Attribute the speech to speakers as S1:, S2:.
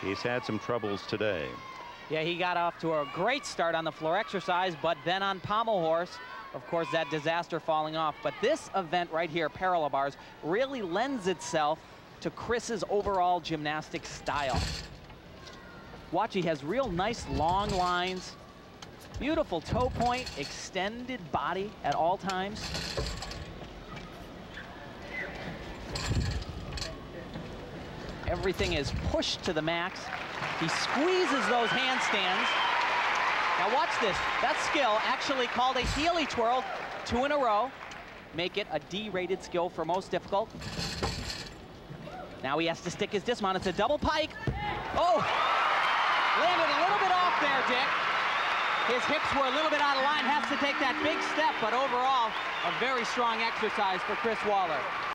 S1: He's had some troubles today.
S2: Yeah, he got off to a great start on the floor exercise, but then on pommel horse, of course, that disaster falling off. But this event right here, parallel bars, really lends itself to Chris's overall gymnastic style. Watch, he has real nice long lines, beautiful toe point, extended body at all times. Everything is pushed to the max. He squeezes those handstands. Now watch this. That skill actually called a heely twirl, 2 in a row. Make it a D-rated skill for most difficult. Now he has to stick his dismount. It's a double pike. Oh! Landed a little bit off there, Dick. His hips were a little bit out of line. Has to take that big step, but overall, a very strong exercise for Chris Waller.